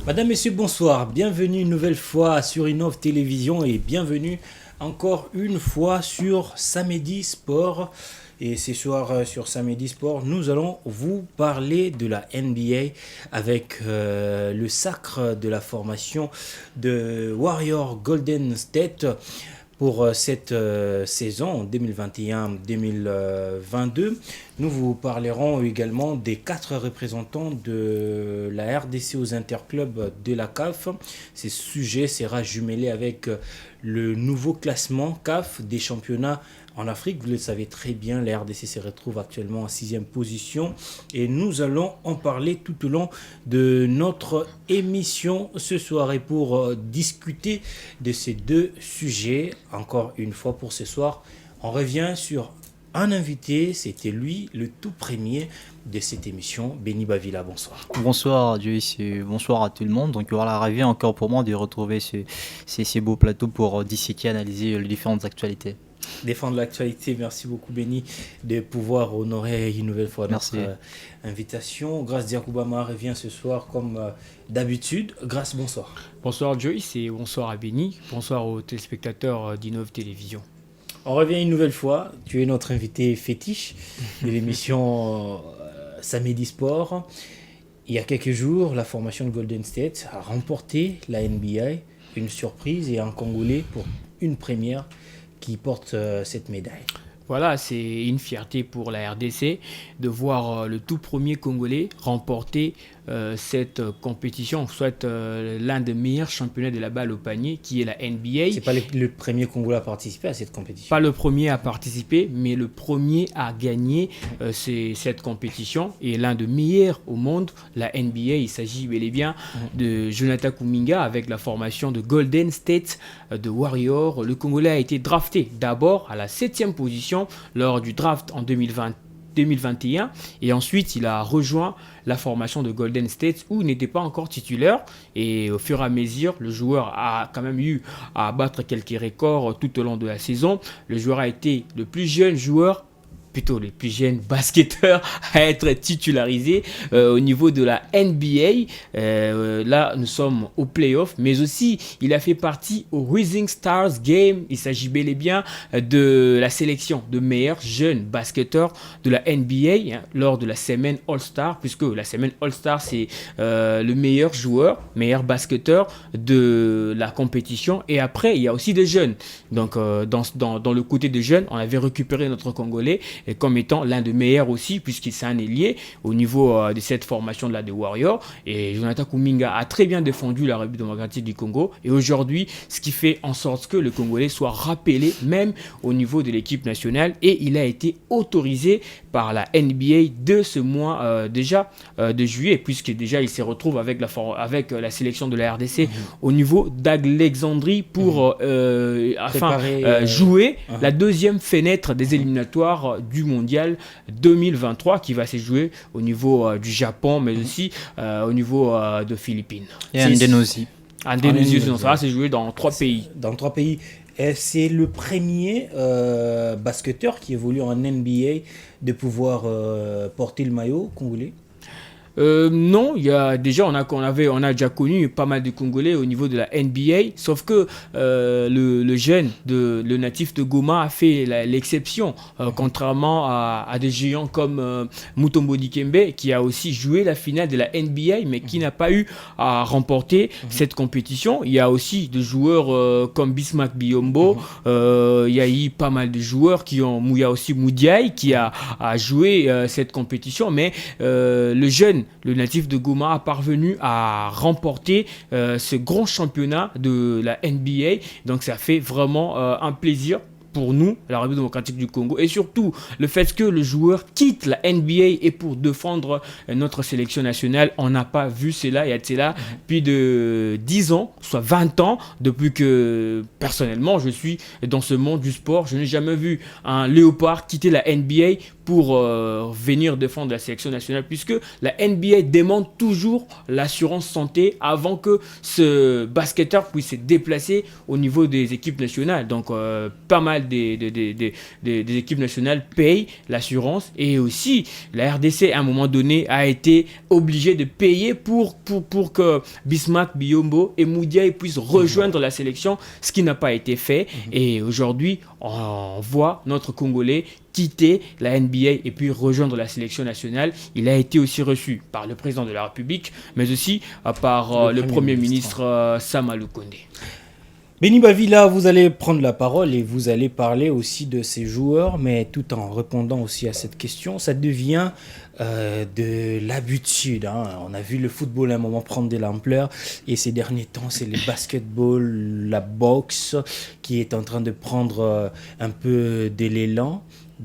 Madame, Messieurs, bonsoir. Bienvenue une nouvelle fois sur Innov Télévision et bienvenue encore une fois sur Samedi Sport. Et ce soir sur Samedi Sport, nous allons vous parler de la NBA avec le sacre de la formation de Warrior Golden State pour cette saison 2021-2022. Nous vous parlerons également des 4 représentants de la RDC aux interclubs de la CAF. Ce sujet sera jumelé avec le nouveau classement CAF des championnats en Afrique. Vous le savez très bien, la RDC se retrouve actuellement en 6e position et nous allons en parler tout au long de notre émission ce soir. Et pour discuter de ces deux sujets, encore une fois pour ce soir, on revient sur un invité. C'était lui le tout premier de cette émission, Benny Bavila. Bonsoir. Bonsoir Joyce et bonsoir à tout le monde. Donc voilà, ravi encore pour moi de retrouver ces beaux plateaux pour disséquer, analyser les différentes actualités. Défendre l'actualité, merci beaucoup Benny de pouvoir honorer une nouvelle fois notre invitation. Grâce Diakoubama revient ce soir comme d'habitude. Grâce, bonsoir. Bonsoir Joyce et bonsoir à Benny. Bonsoir aux téléspectateurs d'Innov Télévision. On revient une nouvelle fois. Tu es notre invité fétiche de l'émission Samedi Sport. Il y a quelques jours, la formation de Golden State a remporté la NBA. Une surprise et un Congolais pour une première qui porte cette médaille. Voilà, c'est une fierté pour la RDC de voir le tout premier Congolais remporter cette compétition, soit l'un des meilleurs championnats de la balle au panier, qui est la NBA. C'est pas le premier Congolais à participer à cette compétition. Pas le premier à participer, mais le premier à gagner cette compétition et l'un des meilleurs au monde, la NBA. Il s'agit bel et bien de Jonathan Kuminga avec la formation de Golden State de Warrior. Le Congolais a été drafté d'abord à la 7e position lors du draft en 2021 et ensuite il a rejoint la formation de Golden State où il n'était pas encore titulaire et au fur et à mesure le joueur a quand même eu à battre quelques records tout au long de la saison. Le joueur a été le plus jeune joueur, plutôt les plus jeunes basketteurs à être titularisés au niveau de la NBA. Là, nous sommes au playoff, mais aussi il a fait partie au Rising Stars Game. Il s'agit bel et bien de la sélection de meilleurs jeunes basketteurs de la NBA lors de la semaine All-Star, puisque la semaine All-Star, c'est le meilleur joueur, meilleur basketteur de la compétition. Et après, il y a aussi des jeunes. Donc, dans le côté des jeunes, on avait récupéré notre Congolais et comme étant l'un des meilleurs aussi, puisqu'il s'est un ailier au niveau de cette formation de la de Warriors. Et Jonathan Kuminga a très bien défendu la République démocratique du Congo. Et aujourd'hui, ce qui fait en sorte que le Congolais soit rappelé même au niveau de l'équipe nationale. Et il a été autorisé par la NBA de ce mois déjà de juillet, puisque déjà il se retrouve avec la sélection de la RDC au niveau d'Alexandrie pour jouer la deuxième fenêtre des éliminatoires du mondial 2023 qui va se jouer au niveau du Japon mais aussi au niveau de Philippines. Et Indonésie. Indonésie, ça va se jouer dans 3 pays. Dans 3 pays. Et c'est le premier basketteur qui évolue en NBA de pouvoir porter le maillot congolais. Non, il y a déjà on a déjà connu pas mal de Congolais au niveau de la NBA, sauf que le natif de Goma a fait l'exception, contrairement à des géants comme Mutombo Dikembe qui a aussi joué la finale de la NBA mais qui n'a pas eu à remporter cette compétition. Il y a aussi des joueurs comme Bismack Biyombo, il y a eu pas mal de joueurs il y a aussi Moudiaï qui a joué cette compétition, mais le natif de Goma a parvenu à remporter ce grand championnat de la NBA. Donc ça fait vraiment un plaisir pour nous, la République démocratique du Congo, et surtout le fait que le joueur quitte la NBA et pour défendre notre sélection nationale. On n'a pas vu cela et cela depuis de 10 ans, soit 20 ans, depuis que personnellement je suis dans ce monde du sport. Je n'ai jamais vu un léopard quitter la NBA pour venir défendre la sélection nationale, puisque la NBA demande toujours l'assurance santé avant que ce basketteur puisse se déplacer au niveau des équipes nationales. Donc pas mal des équipes nationales payent l'assurance, et aussi la RDC à un moment donné a été obligée de payer pour que Bismarck Biyombo et Moudiaye puissent rejoindre la sélection, ce qui n'a pas été fait. Et aujourd'hui, on voit notre Congolais quitter la NBA et puis rejoindre la sélection nationale. Il a été aussi reçu par le président de la République, mais aussi par le Premier ministre Sama Lukonde. Béni Bavila, vous allez prendre la parole et vous allez parler aussi de ces joueurs, mais tout en répondant aussi à cette question. Ça devient de l'habitude. On a vu le football à un moment prendre de l'ampleur, et ces derniers temps, c'est le basketball, la boxe qui est en train de prendre un peu de l'élan.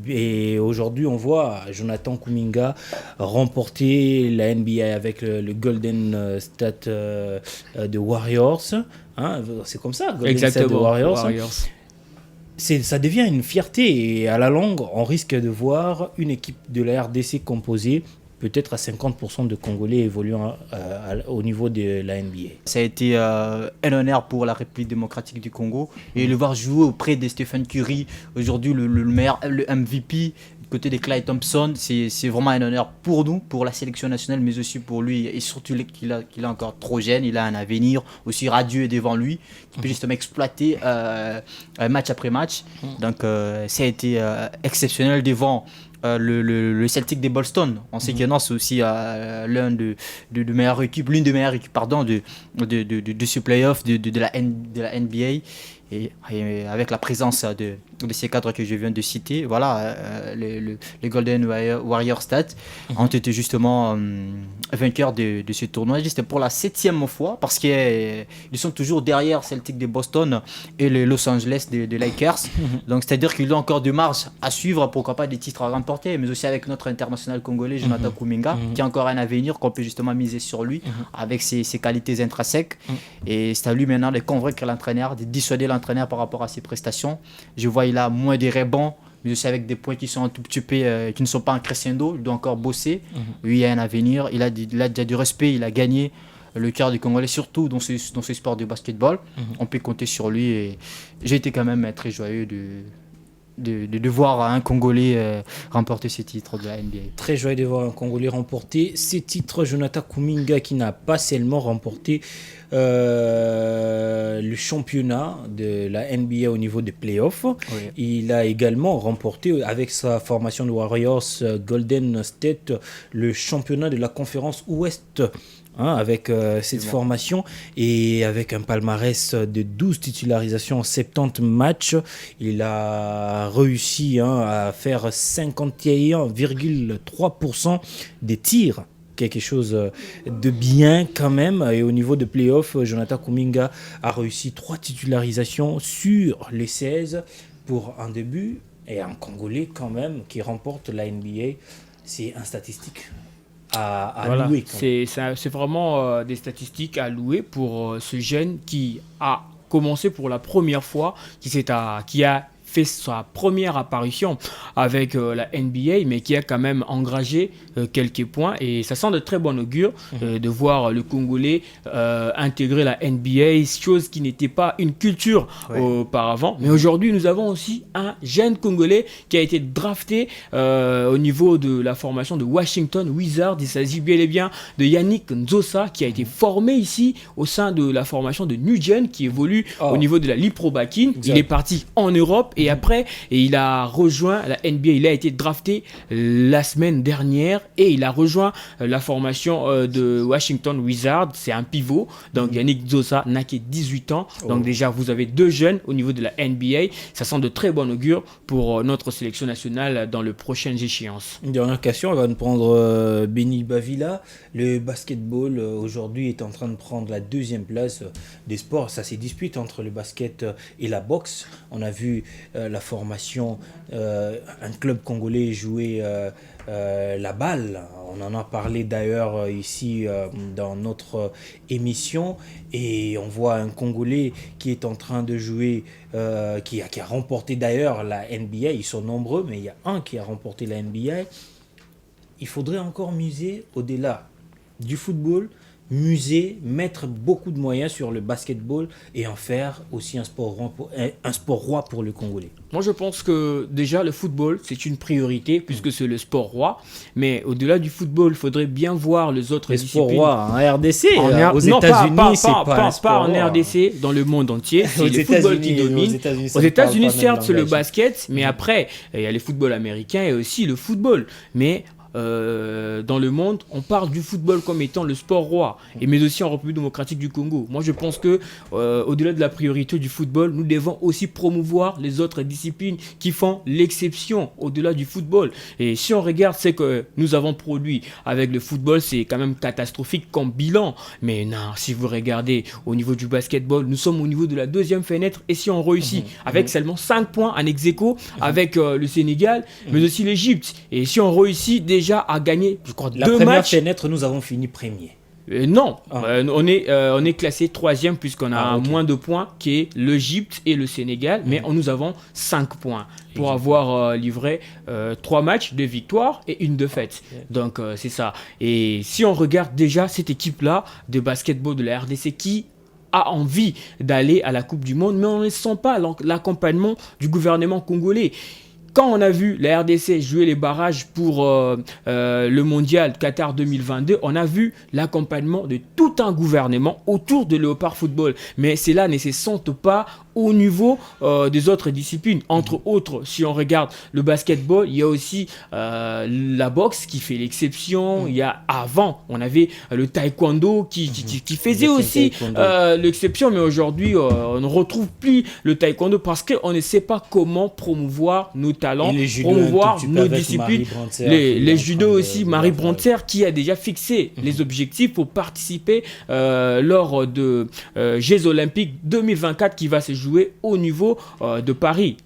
Et aujourd'hui, on voit Jonathan Kuminga remporter la NBA avec le Golden State de Warriors. C'est comme ça, Golden State de Warriors. Ça devient une fierté, et à la longue, on risque de voir une équipe de la RDC composée peut-être à 50% de Congolais évoluant au niveau de la NBA. Ça a été un honneur pour la République démocratique du Congo, et le voir jouer auprès de Stephen Curry, aujourd'hui le meilleur, le MVP, côté de Klay Thompson, c'est vraiment un honneur pour nous, pour la sélection nationale, mais aussi pour lui, et surtout qu'il est encore trop jeune, il a un avenir aussi radieux devant lui, qui peut justement exploiter match après match. Donc ça a été exceptionnel devant le Celtic de Boston. On sait que c'est aussi l'une des meilleures équipes de ce playoff de la NBA. Et avec la présence de ces cadres que je viens de citer, voilà, les Golden Warrior Stats ont été justement vainqueurs de ce tournoi. C'était pour la 7e fois, parce qu'ils sont toujours derrière Celtic de Boston et les Los Angeles de Lakers. Donc c'est-à-dire qu'ils ont encore de marge à suivre, pourquoi pas des titres à remporter, mais aussi avec notre international congolais Jonathan Kuminga, qui a encore un avenir, qu'on peut justement miser sur lui avec ses qualités intrinsèques. Et c'est à lui maintenant de convaincre l'entraîneur, de dissuader l'entraîneur par rapport à ses prestations. Je vois il a moins de rebonds, mais aussi avec des points qui sont un tout petit peu qui ne sont pas en crescendo. Il doit encore bosser. Lui, il a un avenir, il a déjà du respect, il a gagné le cœur du Congolais, surtout dans ce sport de basketball. On peut compter sur lui, et j'ai été quand même très joyeux de voir un Congolais remporter ces titres de la NBA. Très joyeux de voir un Congolais remporter ces titres. Jonathan Kuminga, qui n'a pas seulement remporté le championnat de la NBA au niveau des playoffs, il a également remporté avec sa formation de Warriors Golden State le championnat de la conférence Ouest. Avec cette formation, et avec un palmarès de 12 titularisations en 70 matchs, il a réussi à faire 51,3% des tirs. Quelque chose de bien quand même. Et au niveau de playoff, Jonathan Kuminga a réussi 3 titularisations sur les 16 pour un début, et un Congolais quand même qui remporte la NBA. C'est un statistique à louer. C'est vraiment des statistiques à louer pour ce jeune qui a commencé pour la première fois, qui a fait sa première apparition avec la NBA, mais qui a quand même engrangé quelques points, et ça sent de très bon augure de voir le Congolais intégrer la NBA, chose qui n'était pas une culture auparavant. Mais aujourd'hui, nous avons aussi un jeune Congolais qui a été drafté au niveau de la formation de Washington Wizards. Il s'agit bel et bien de Yannick Nzosa, qui a été formé ici au sein de la formation de Nugen, qui évolue au niveau de la Ligue Pro Bakin. Il est parti en Europe, et après, il a rejoint la NBA. Il a été drafté la semaine dernière, et il a rejoint la formation de Washington Wizards. C'est un pivot. Donc Yannick Nzosa n'a que 18 ans. Donc déjà, vous avez 2 jeunes au niveau de la NBA. Ça sent de très bon augure pour notre sélection nationale dans les prochaines échéances. Une dernière question, on va nous prendre Béni Bavila. Le basketball aujourd'hui est en train de prendre la 2e place des sports. Ça se dispute entre le basket et la boxe. On a vu la formation, un club congolais jouait la balle. On en a parlé d'ailleurs ici dans notre émission, et on voit un Congolais qui est en train de jouer, qui a remporté d'ailleurs la NBA. Ils sont nombreux, mais il y a un qui a remporté la NBA. Il faudrait encore miser au-delà du football, mettre beaucoup de moyens sur le basketball et en faire aussi un sport roi pour le Congolais. Moi, je pense que déjà, le football, c'est une priorité puisque c'est le sport roi. Mais au-delà du football, il faudrait bien voir les autres disciplines. Les sports rois en RDC, aux non, États-Unis, c'est pas un sport pas en roi. RDC, dans le monde entier. C'est Aux le football qui États-Unis, domine. Aux États-Unis, certes, c'est le basket. Mais après, il y a le football américain et aussi le football. Mais dans le monde, on parle du football comme étant le sport roi, mais aussi en République démocratique du Congo. Moi, je pense que au-delà de la priorité du football, nous devons aussi promouvoir les autres disciplines qui font l'exception au-delà du football. Et si on regarde ce que nous avons produit avec le football, c'est quand même catastrophique comme bilan. Mais non, si vous regardez au niveau du basketball, nous sommes au niveau de la deuxième fenêtre, et si on réussit avec seulement 5 points en ex-aequo avec le Sénégal, mais aussi l'Égypte. Et si on réussit déjà à gagner, je crois, 2 matchs. La première fenêtre, nous avons fini premier. Non, on est classé 3e puisqu'on a moins de points que l'Égypte et le Sénégal, mais nous avons 5 points pour avoir livré 3 matchs, 2 victoires et 1 défaite. Donc c'est ça. Et si on regarde déjà cette équipe-là de basketball de la RDC qui a envie d'aller à la Coupe du Monde, mais on ne sent pas l'accompagnement du gouvernement congolais. Quand on a vu la RDC jouer les barrages pour le mondial Qatar 2022, on a vu l'accompagnement de tout un gouvernement autour de Léopard Football. Mais cela ne se sente pas au niveau des autres disciplines. Entre autres, si on regarde le basketball, il y a aussi la boxe qui fait l'exception. Il y a avant, on avait le taekwondo qui faisait aussi l'exception. Mais aujourd'hui, on ne retrouve plus le taekwondo parce qu'on ne sait pas comment promouvoir nos talents, promouvoir nos disciplines. Les judo aussi, Marie Bronzer qui a déjà fixé les objectifs pour participer lors de Jeux Olympiques 2024 qui va se jouer au niveau de Paris.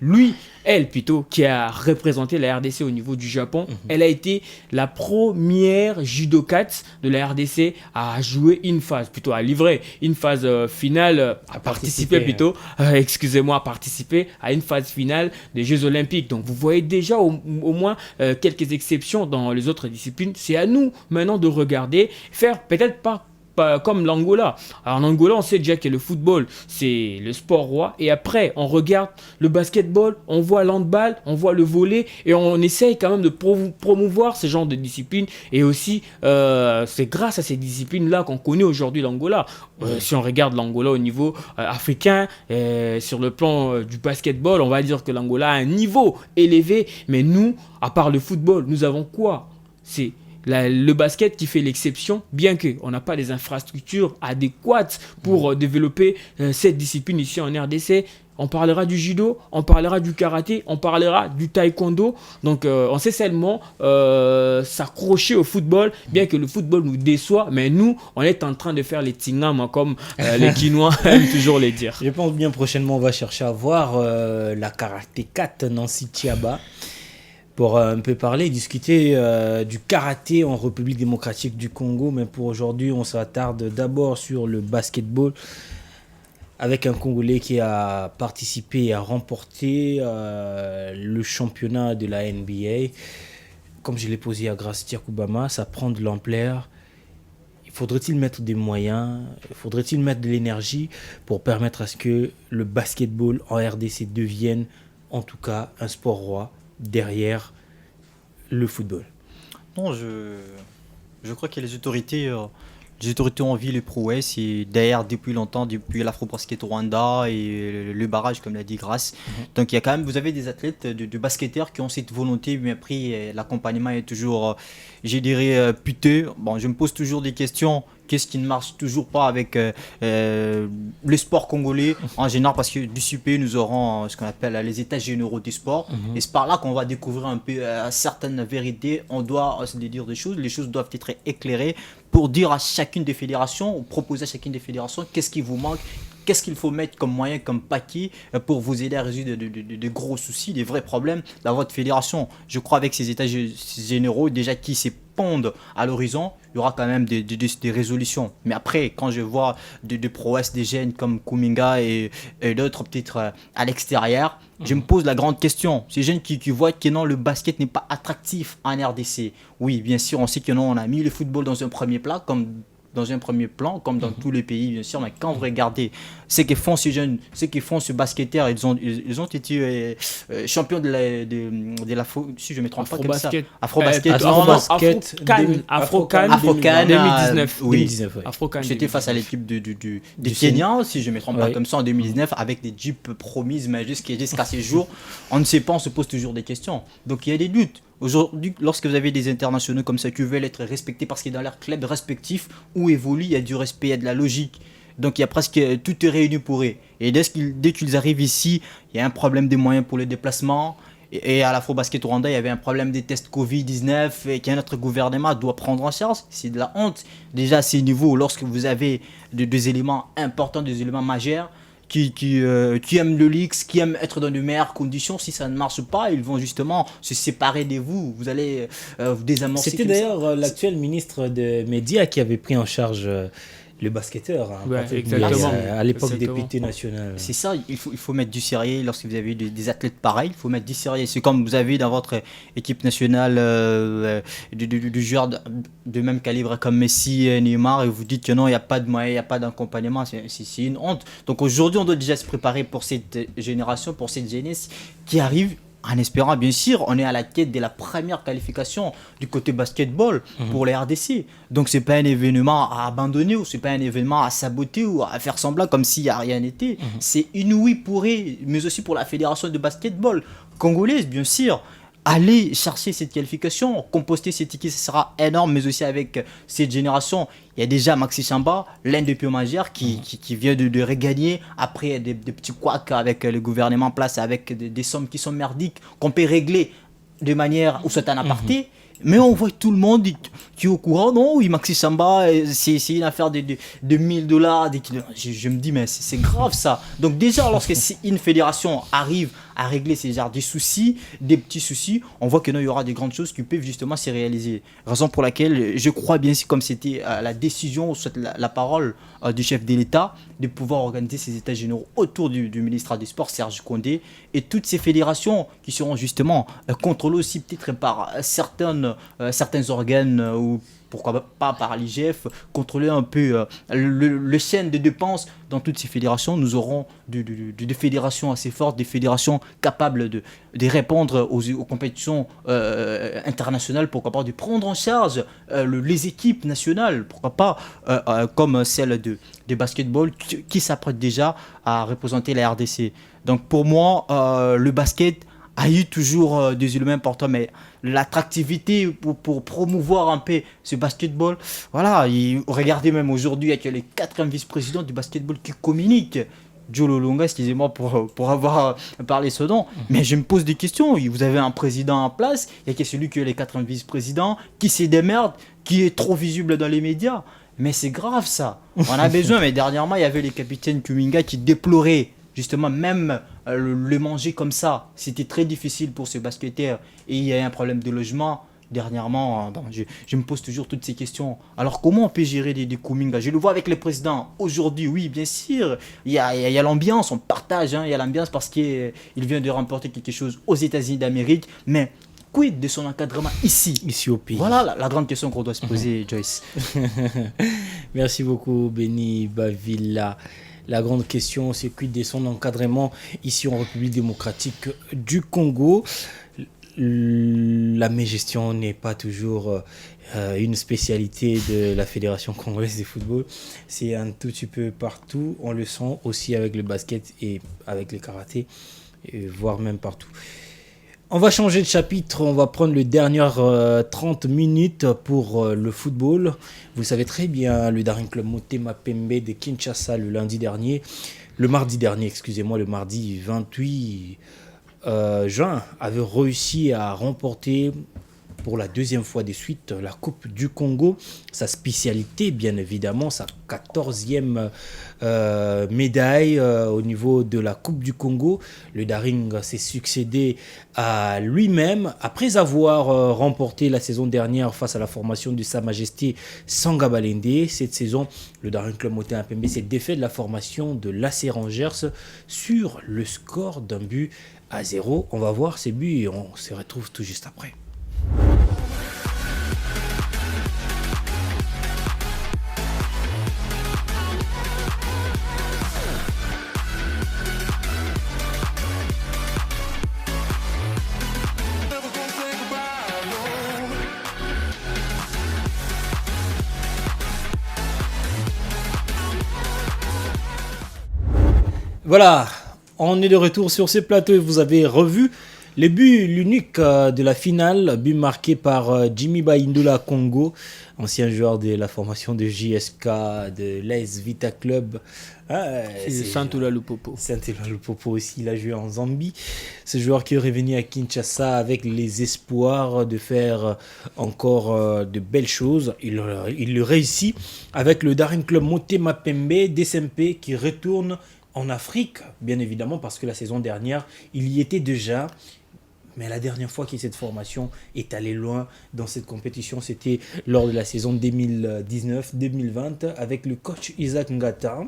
Elle plutôt, qui a représenté la RDC au niveau du Japon, elle a été la première judokate de la RDC à jouer une phase, plutôt à livrer une phase finale, à participer à une phase finale des Jeux Olympiques. Donc vous voyez déjà au moins quelques exceptions dans les autres disciplines. C'est à nous maintenant de regarder, faire peut-être pas comme l'Angola. Alors en Angola, on sait déjà que le football, c'est le sport roi. Et après, on regarde le basketball, on voit l'handball, on voit le volley. Et on essaye quand même de promouvoir ce genre de disciplines. Et aussi, c'est grâce à ces disciplines-là qu'on connaît aujourd'hui l'Angola. Si on regarde l'Angola au niveau africain, sur le plan du basketball, on va dire que l'Angola a un niveau élevé. Mais nous, à part le football, nous avons quoi ? C'est le basket qui fait l'exception, bien qu'on n'a pas les infrastructures adéquates pour développer cette discipline ici en RDC. On parlera du judo, on parlera du karaté, on parlera du taekwondo. Donc on sait seulement s'accrocher au football, bien que le football nous déçoit. Mais nous, on est en train de faire les tingam, comme les Quinois aiment toujours les dire. Je pense bien prochainement, on va chercher à voir la karaté 4 Nancy Chiaba, pour un peu parler, discuter du karaté en République démocratique du Congo. Mais pour aujourd'hui, on s'attarde d'abord sur le basketball avec un Congolais qui a participé et a remporté le championnat de la NBA. Comme je l'ai posé à Gracia Koubama, ça prend de l'ampleur. Faudrait-il mettre des moyens, faudrait-il mettre de l'énergie pour permettre à ce que le basketball en RDC devienne en tout cas un sport roi derrière le football? Non, je crois que les autorités ont vu les prouesses et derrière depuis longtemps, depuis l'Afro-Basket Rwanda et le barrage comme l'a dit Grace. Donc il y a quand même, vous avez des athlètes de basketteurs qui ont cette volonté, mais après l'accompagnement est toujours, je dirais, piteux. Bon, je me pose toujours des questions. Qu'est-ce qui ne marche toujours pas avec le sport congolais en général, parce que d'ici peu nous aurons ce qu'on appelle les états généraux du sport, et c'est par là qu'on va découvrir un peu certaines vérités. On doit se dire des choses, les choses doivent être éclairées pour dire à chacune des fédérations, ou proposer à chacune des fédérations qu'est-ce qui vous manque, qu'est-ce qu'il faut mettre comme moyen, comme paquet pour vous aider à résoudre de gros soucis, des vrais problèmes dans votre fédération. Je crois avec ces états généraux déjà qui s'épandent à l'horizon, il y aura quand même des résolutions. Mais après, quand je vois des prouesses des jeunes comme Kuminga et d'autres peut-être à l'extérieur, je me pose la grande question. Ces jeunes qui voient que non, le basket n'est pas attractif en RDC. Oui, bien sûr, on sait que non, on a mis le football dans un premier plat, comme dans tous les pays, bien sûr, mais quand vous regardez ce que font ces jeunes, ce que font ces basketteurs, ils ont été champions de la si je me trompe pas comme ça. Afro-basket. Afro-Can 2019. Oui. 2019, ouais. Afro-Can J'étais face à l'équipe des Kenyans, si je ne me trompe pas comme ça, en 2019, avec des jeeps promises, mais jusqu'à ces jours, on ne sait pas, on se pose toujours des questions. Donc il y a des doutes. Aujourd'hui, lorsque vous avez des internationaux comme ça qui veulent être respectés parce que dans leurs clubs respectifs où évoluent, il y a du respect, il y a de la logique. Donc il y a presque tout est réuni pour eux. Et dès qu'ils arrivent ici, il y a un problème des moyens pour les déplacements. Et à l'Afro-Basket Rwanda, il y avait un problème des tests Covid-19 et que notre gouvernement doit prendre en charge. C'est de la honte. Déjà à ces niveaux, lorsque vous avez des éléments importants, des éléments majeurs, qui aiment le Leaks, qui aiment être dans de meilleures conditions, si ça ne marche pas, ils vont justement se séparer de vous. Vous allez vous désamorcer. C'était d'ailleurs l'actuel ministre des Médias qui avait pris en charge le basketteur. Exactement. À l'époque député national. C'est ça, il faut mettre du sérieux lorsque vous avez des athlètes pareils. Il faut mettre du sérieux. C'est comme vous avez dans votre équipe nationale du joueur de même calibre comme Messi et Neymar et vous dites que non, il n'y a pas de moyens, il n'y a pas d'accompagnement. C'est une honte. Donc aujourd'hui, on doit déjà se préparer pour cette génération, pour cette jeunesse qui arrive. En espérant, bien sûr, on est à la quête de la première qualification du côté basketball pour les RDC. Donc, ce n'est pas un événement à abandonner ou ce n'est pas un événement à saboter ou à faire semblant comme s'il n'y a rien été. C'est inouï pour eux, mais aussi pour la fédération de basketball congolaise, bien sûr. Aller chercher cette qualification, composter cette équipe, ce sera énorme, mais aussi avec cette génération. Il y a déjà Maxi Chamba, l'un des pions majeurs, qui vient de regagner après des petits couacs avec le gouvernement en place, avec des sommes qui sont merdiques, qu'on peut régler de manière où c'est un aparté. Mais on voit tout le monde qui est au courant. Non, oui, Maxi Chamba, c'est une affaire de $1000. Je me dis, mais c'est grave ça. Donc déjà, lorsque une fédération arrive à régler ces genres de soucis, des petits soucis, on voit que non, il y aura des grandes choses qui peuvent justement se réaliser. Raison pour laquelle je crois bien, comme c'était la décision, soit la parole du chef de l'État, de pouvoir organiser ces états généraux autour du ministre des Sports, Serge Condé, et toutes ces fédérations qui seront justement contrôlées aussi peut-être par certains organes ou pourquoi pas par l'IGF, contrôler un peu le chaîne de dépenses dans toutes ces fédérations. Nous aurons des fédérations assez fortes, des fédérations capables de répondre aux compétitions internationales, pourquoi pas de prendre en charge les équipes nationales, pourquoi pas comme celle de basketball qui s'apprête déjà à représenter la RDC. Donc pour moi, le basket a eu toujours des éléments importants, mais l'attractivité pour promouvoir un peu ce basketball, voilà, regardez même aujourd'hui, il y a que les 4 vice-présidents du basketball qui communiquent. Joe Lolonga, excusez-moi pour avoir parlé ce nom, mais je me pose des questions. Vous avez un président en place, il y a que celui qui a les 4 vice-présidents, qui se démerde, qui est trop visible dans les médias. Mais c'est grave ça. On a besoin, mais dernièrement, il y avait les capitaines Kuminga qui déploraient justement même le manger comme ça. C'était très difficile pour ces basketteurs et il y a un problème de logement. Dernièrement, je me pose toujours toutes ces questions. Alors comment on peut gérer des Kuminga? Je le vois avec le président aujourd'hui, oui bien sûr, il y a l'ambiance, on partage, il y a l'ambiance parce qu'il vient de remporter quelque chose aux États-Unis d'Amérique, mais quid de son encadrement ici au pays? Voilà la grande question qu'on doit se poser, Joyce. Merci beaucoup, Benny Bavila. La grande question, c'est quid de son encadrement ici en République démocratique du Congo. La mégestion n'est pas toujours une spécialité de la Fédération congolaise de football. C'est un tout petit peu partout. On le sent aussi avec le basket et avec le karaté, voire même partout. On va changer de chapitre, on va prendre les dernières 30 minutes pour le football. Vous savez très bien, le Daring Club Motema Pembe de Kinshasa le mardi 28 juin, avait réussi à remporter pour la deuxième fois de suite la Coupe du Congo. Sa spécialité, bien évidemment, sa 14e médaille au niveau de la Coupe du Congo. Le Daring s'est succédé à lui-même après avoir remporté la saison dernière face à la formation de Sa Majesté Sanga Balende. Cette saison, le Daring Club Motema Pembe s'est défait de la formation de l'AC Rangers sur le score d'un but à 0. On va voir ces buts et on se retrouve tout juste après. Voilà, on est de retour sur ce plateau et vous avez revu le but, l'unique de la finale, but marqué par Jimmy Baindula Congo, ancien joueur de la formation de JSK, de l'AS Vita Club. C'est Santola Lupopo. Santola Lupopo aussi, il a joué en Zambie. Ce joueur qui est revenu à Kinshasa avec les espoirs de faire encore de belles choses. Il le réussit avec le Daring Club Motema Pembe, DSMP, qui retourne en Afrique, bien évidemment, parce que la saison dernière, il y était déjà. Mais la dernière fois que cette formation est allée loin dans cette compétition, c'était lors de la saison 2019-2020 avec le coach Isaac Ngata.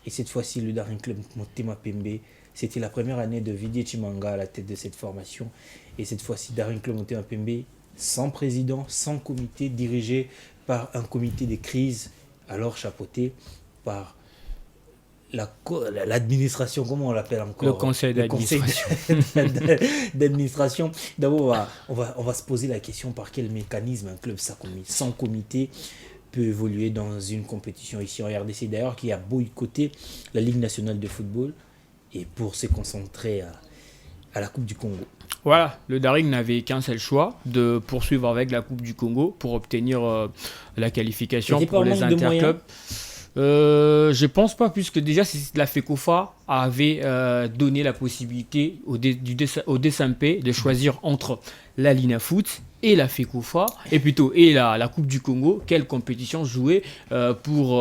Et cette fois-ci, le Daring Club Motema Pembe, c'était la première année de Vidier Chimanga à la tête de cette formation. Et cette fois-ci, Daring Club Motema Pembe, sans président, sans comité, dirigé par un comité de crise, alors chapeauté par l'administration, comment on l'appelle encore? Le conseil d'administration. D'abord, on va se poser la question par quel mécanisme un club sans comité peut évoluer dans une compétition ici en RDC, d'ailleurs, qui a boycotté la Ligue nationale de football et pour se concentrer à la Coupe du Congo. Voilà, le Daring n'avait qu'un seul choix, de poursuivre avec la Coupe du Congo pour obtenir la qualification pour les interclubs. Je pense pas, puisque déjà la FECOFA avait donné la possibilité au DSMP de choisir entre la Lina Foot et la FECOFA, et la Coupe du Congo, quelle compétition jouer pour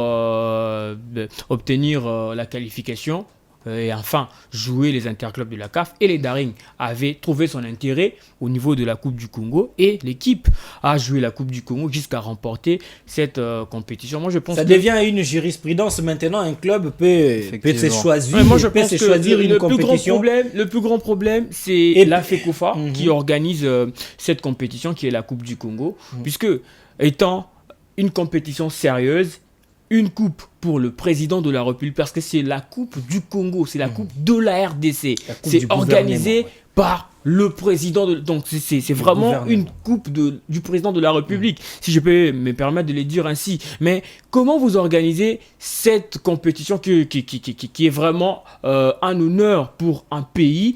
obtenir la qualification. Et enfin, jouer les interclubs de la CAF. Et les Daring avaient trouvé son intérêt au niveau de la Coupe du Congo. Et l'équipe a joué la Coupe du Congo jusqu'à remporter cette compétition. Moi, je pense ça devient une jurisprudence maintenant. Un club peut se choisir. Moi, je pense que une compétition. Le plus grand problème, c'est la FECOFA qui organise cette compétition qui est la Coupe du Congo. Puisque, étant une compétition sérieuse, une coupe pour le président de la République, parce que c'est la coupe du Congo, c'est la coupe de la RDC. C'est organisé par le président. Donc c'est vraiment une coupe du président de la République, si je peux me permettre de le dire ainsi. Mais comment vous organisez cette compétition qui est vraiment un honneur pour un pays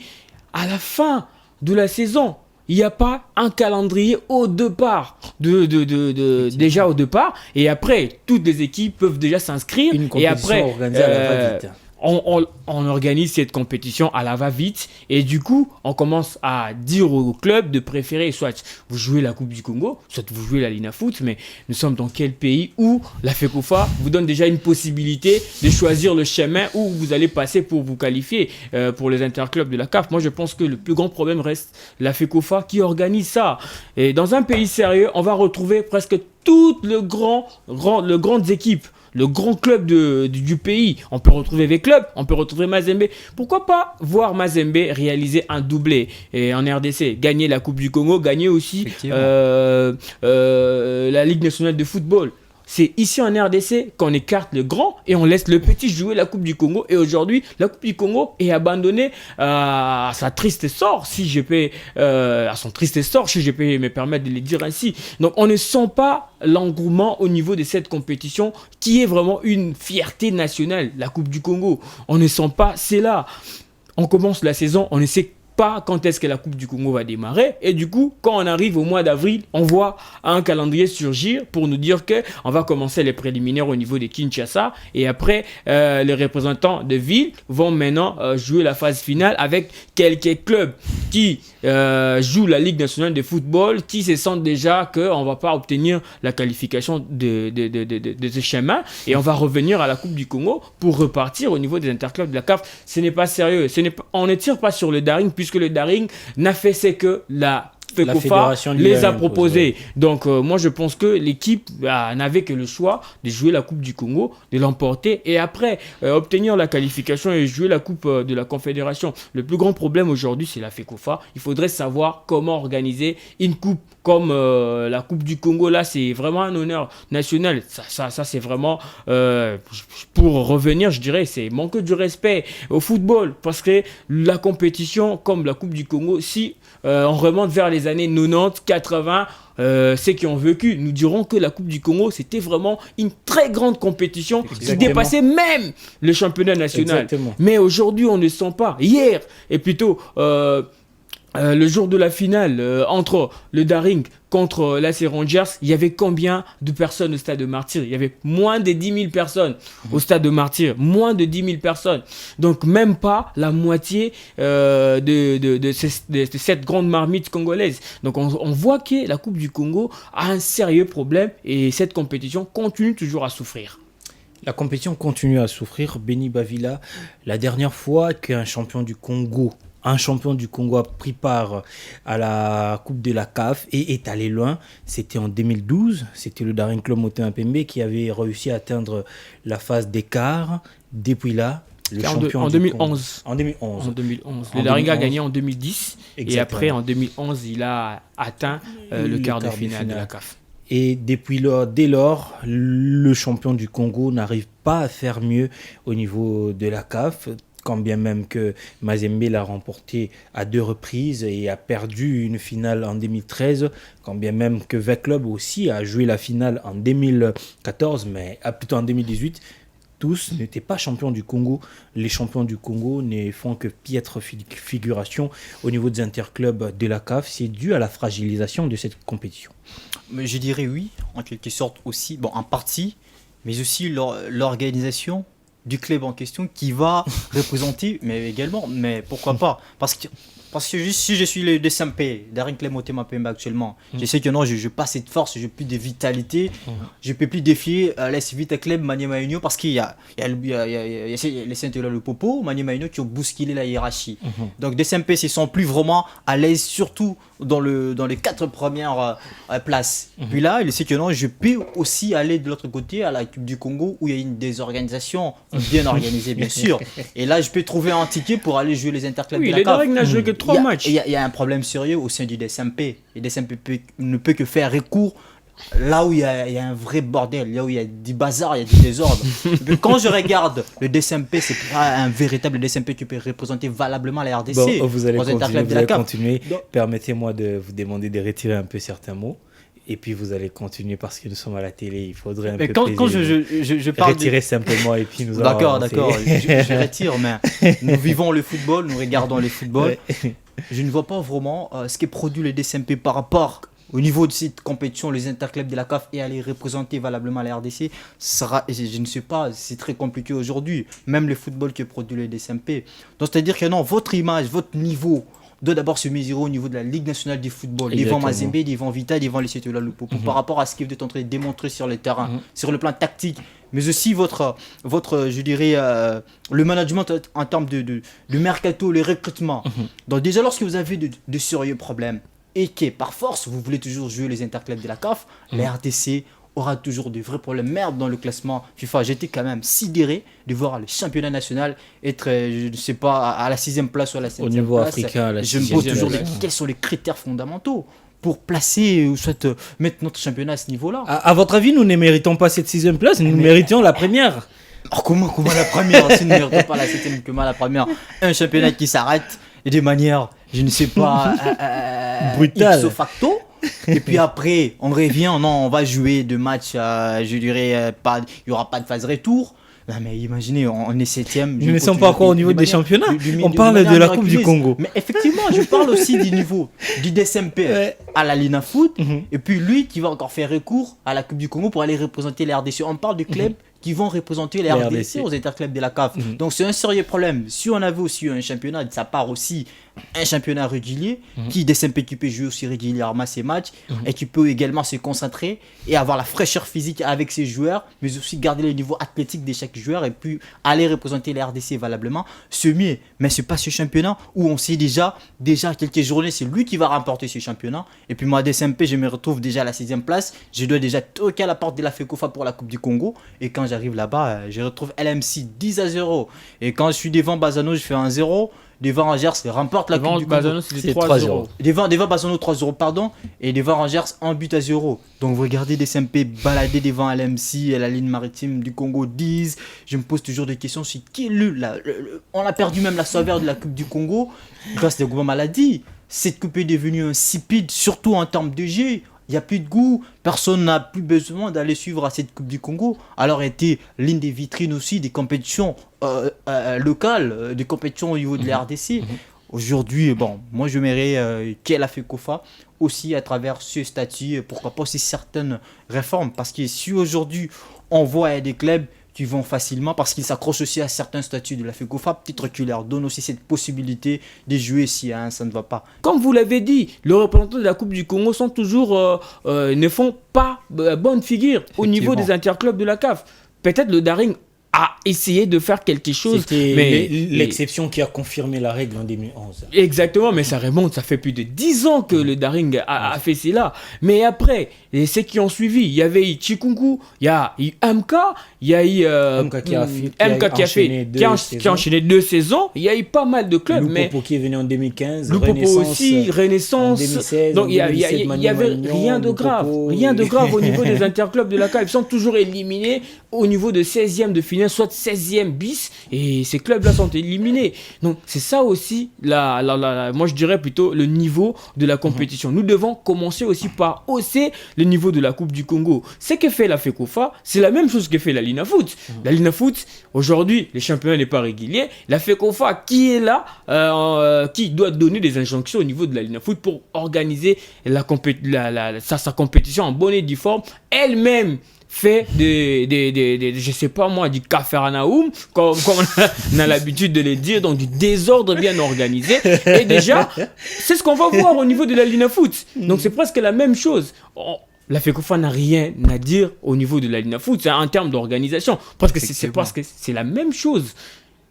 à la fin de la saison? Il n'y a pas un calendrier au départ, déjà au départ, et après, toutes les équipes peuvent déjà s'inscrire. Et après, on organise cette compétition à la va-vite, et du coup, on commence à dire au club de préférer, soit vous jouez la Coupe du Congo, soit vous jouez la Lina Foot, mais nous sommes dans quel pays où la FECOFA vous donne déjà une possibilité de choisir le chemin où vous allez passer pour vous qualifier pour les interclubs de la CAF. Moi, je pense que le plus grand problème reste la FECOFA qui organise ça. Et dans un pays sérieux, on va retrouver presque toutes les grandes équipes, le grand club du pays. On peut retrouver V-Club, on peut retrouver Mazembe. Pourquoi pas voir Mazembe réaliser un doublé en RDC, gagner la Coupe du Congo, gagner aussi la Ligue nationale de football. C'est ici en RDC qu'on écarte le grand et on laisse le petit jouer la Coupe du Congo. Et aujourd'hui, la Coupe du Congo est abandonnée à sa triste sort, si je peux me permettre de le dire ainsi. Donc, on ne sent pas l'engouement au niveau de cette compétition qui est vraiment une fierté nationale, la Coupe du Congo. On ne sent pas, c'est là. On commence la saison, on ne sait pas quand est-ce que la Coupe du Congo va démarrer. Et du coup, quand on arrive au mois d'avril, on voit un calendrier surgir pour nous dire qu'on va commencer les préliminaires au niveau de Kinshasa. Et après, les représentants de ville vont maintenant jouer la phase finale avec quelques clubs qui jouent la Ligue nationale de football, qui se sentent déjà qu'on ne va pas obtenir la qualification de ce chemin. Et on va revenir à la Coupe du Congo pour repartir au niveau des interclubs de la CAF. Ce n'est pas sérieux. On ne tire pas sur le Daring puisque le Daring n'a fait ce que la FECOFA les a proposés. Donc moi je pense que l'équipe n'avait que le choix de jouer la Coupe du Congo, de l'emporter et après obtenir la qualification et jouer la Coupe de la Confédération. Le plus grand problème aujourd'hui c'est la FECOFA. Il faudrait savoir comment organiser une coupe comme la Coupe du Congo. Là c'est vraiment un honneur national. Ça c'est vraiment pour revenir je dirais c'est manquer du respect au football parce que la compétition comme la Coupe du Congo si on remonte vers les années 90, 80, ceux qui ont vécu nous diront que la Coupe du Congo c'était vraiment une très grande compétition qui dépassait même le championnat national. Exactement. Mais aujourd'hui on ne sent pas. Hier et plutôt le jour de la finale entre le Daring contre l'AS Rangers, il y avait combien de personnes au stade de Martyrs? Il y avait moins de 10 000 personnes au stade de Martyrs, moins de 10 000 personnes. Donc même pas la moitié de cette grande marmite congolaise. Donc on voit que la Coupe du Congo a un sérieux problème et cette compétition continue toujours à souffrir. La compétition continue à souffrir. Béni Bavila, la dernière fois qu'un champion du Congo a pris part à la Coupe de la CAF et est allé loin. C'était en 2012. C'était le Daring Club Motema Pembe qui avait réussi à atteindre la phase d'écart. Depuis là, le champion en du 2011. Congo. En 2011. En 2011. Le Daring a gagné en 2010. Exactement. Et après, en 2011, il a atteint le quart de finale de la CAF. Et dès lors, le champion du Congo n'arrive pas à faire mieux au niveau de la CAF. Quand bien même que Mazembe l'a remporté à 2 reprises et a perdu une finale en 2013, quand bien même que V-Club aussi a joué la finale en 2014, mais plutôt en 2018, tous n'étaient pas champions du Congo. Les champions du Congo ne font que piètre figuration au niveau des interclubs de la CAF. C'est dû à la fragilisation de cette compétition. Mais je dirais oui, en quelque sorte aussi, en partie, mais aussi l'organisation du club en question qui va représenter, mais pourquoi pas, parce que si je suis le DSMP, Daring Club Motema Pembe actuellement, je sais que non, je n'ai pas cette force, je n'ai plus de vitalité, je ne peux plus défier l'AS Vita Club Maniema Union parce qu'il y a les Saint-Eula le Popo, Maniema Union qui ont bousculé la hiérarchie. Donc DSMP se sent plus vraiment à l'aise, surtout dans les 4 premières places. Puis là, il sait que non, je peux aussi aller de l'autre côté à la Coupe du Congo où il y a une désorganisation bien organisée, bien sûr. Et là, je peux trouver un ticket pour aller jouer les interclubs de la CAF. Oui, les Daring n'a joué que 3 matchs. Il y a un problème sérieux au sein du DSMP. Le DSMP ne peut que faire recours là où il y a un vrai bordel, là où il y a du bazar, il y a du désordre. Quand je regarde le DSMP, c'est pas un véritable DSMP qui peut représenter valablement la RDC. Bon, vous allez continuer. Permettez-moi de vous demander de retirer un peu certains mots. Et puis vous allez continuer parce que nous sommes à la télé, il faudrait un peu quand je parle retirer simplement et puis nous allons d'accord, je retire, mais nous vivons le football, nous regardons le football. Je ne vois pas vraiment ce que produit le DSMP par rapport au niveau de cette compétition, les interclubs de la CAF et aller représenter valablement la RDC. Je ne sais pas, c'est très compliqué aujourd'hui, même le football que produit le DSMP. Donc c'est-à-dire que non, votre image, votre niveau doit d'abord se mesurer au niveau de la Ligue nationale du football, devant Mazembe, devant Vita, devant les Saint-Eula le Popo, par rapport à ce que vous êtes en train de démontrer sur le terrain, sur le plan tactique, mais aussi votre je dirais, le management en termes de mercato, le recrutement. Donc déjà, lorsque vous avez de sérieux problèmes et que par force, vous voulez toujours jouer les interclubs de la CAF, la RDC aura toujours de vrais problèmes. Merde dans le classement FIFA. J'étais quand même sidéré de voir le championnat national être, je ne sais pas, à la 6e place ou à la 7e place. Au niveau africain, à la 6e. Je me pose toujours quels sont les critères fondamentaux pour placer ou soit mettre notre championnat à ce niveau-là. À votre avis, nous ne méritons pas cette 6e place, nous méritions la première. Alors comment la première? Si nous ne méritons pas la 7e, comment la première? Un championnat qui s'arrête et de manière, je ne sais pas, brutale. Ipso facto. Et puis après, on revient, non, on va jouer 2 matchs, je dirais, il n'y aura pas de phase retour. Non, mais imaginez, on est 7e. Nous ne sommes pas encore au niveau des championnats. On parle de la Coupe du Congo. Mais effectivement, je parle aussi du niveau du DSMP à la Lina Foot. Et puis lui qui va encore faire recours à la Coupe du Congo pour aller représenter les RDC. On parle de clubs qui vont représenter les RDC aux interclubs de la CAF. Donc c'est un sérieux problème. Si on avait aussi un championnat, ça part aussi un championnat régulier, qui DSMP qui peut jouer aussi régulièrement ses matchs et qui peut également se concentrer et avoir la fraîcheur physique avec ses joueurs, mais aussi garder le niveau athlétique de chaque joueur et puis aller représenter les RDC valablement, c'est mieux. Mais c'est pas ce championnat où on sait déjà quelques journées, c'est lui qui va remporter ce championnat. Et puis moi, DSMP, je me retrouve déjà à la 6e place. Je dois déjà toquer à la porte de la FECOFA pour la Coupe du Congo. Et quand j'arrive là-bas, je retrouve LMC 10-0. Et quand je suis devant Bazano, je fais 1-0. Devant Rangers, remporte la Coupe du Congo. C'est 3-0. Devant Bazano, 3-0, pardon. Et devant Rangers, 1-0. Donc vous regardez des SMP balader devant LMC et la ligne maritime du Congo 10. Je me pose toujours des questions sur qui on a perdu même la saveur de la Coupe du Congo grâce à Gouba Maladi. Cette coupe est devenue insipide, surtout en termes de jeu. Il n'y a plus de goût, personne n'a plus besoin d'aller suivre à cette Coupe du Congo. Alors, elle était l'une des vitrines aussi des compétitions locales, des compétitions au niveau de la RDC. Aujourd'hui, moi je mairais qu'elle a fait COFA aussi à travers ce statut, pourquoi pas aussi certaines réformes. Parce que si aujourd'hui on voit des clubs qui vont facilement, parce qu'ils s'accrochent aussi à certains statuts de la FECOFA, peut-être qu'ils leur donnent aussi cette possibilité de jouer si ça ne va pas. Comme vous l'avez dit, les représentants de la Coupe du Congo sont toujours, ne font pas bonne figure au niveau des interclubs de la CAF. Peut-être le Daring a essayé de faire quelque chose. C'était l'exception qui a confirmé la règle en 2011. Exactement, mais ça remonte, ça fait plus de 10 ans que le Daring a fait cela. Mais après, ceux qui ont suivi, il y avait eu Chikungu, il y a eu MK, il y a eu MK qui a enchaîné 2 saisons. Il y a eu pas mal de clubs. Lupopo qui est venu en 2015, Lupopo aussi, Renaissance. En 2016, donc il y avait rien de grave. Rien de grave au niveau des interclubs de la CAF. Ils sont toujours éliminés au niveau de 16e de finale, soit 16e bis, et ces clubs-là sont éliminés. Donc c'est ça aussi, moi je dirais plutôt le niveau de la compétition. Nous devons commencer aussi par hausser le niveau de la Coupe du Congo. Ce que fait la FECOFA, c'est la même chose que fait la Lina Foot. La Lina Foot, aujourd'hui, les championnats n'est pas régulier. La FECOFA qui est là, qui doit donner des injonctions au niveau de la Lina Foot pour organiser sa compétition en bonne et due forme, elle-même fait je sais pas moi, du Kafernaoum, comme on a l'habitude de le dire, donc du désordre bien organisé. Et déjà, c'est ce qu'on va voir au niveau de la Lina Foot. Donc c'est presque la même chose. La FECOFA n'a rien à dire au niveau de la Lina Foot, c'est en termes d'organisation. Parce que c'est la même chose.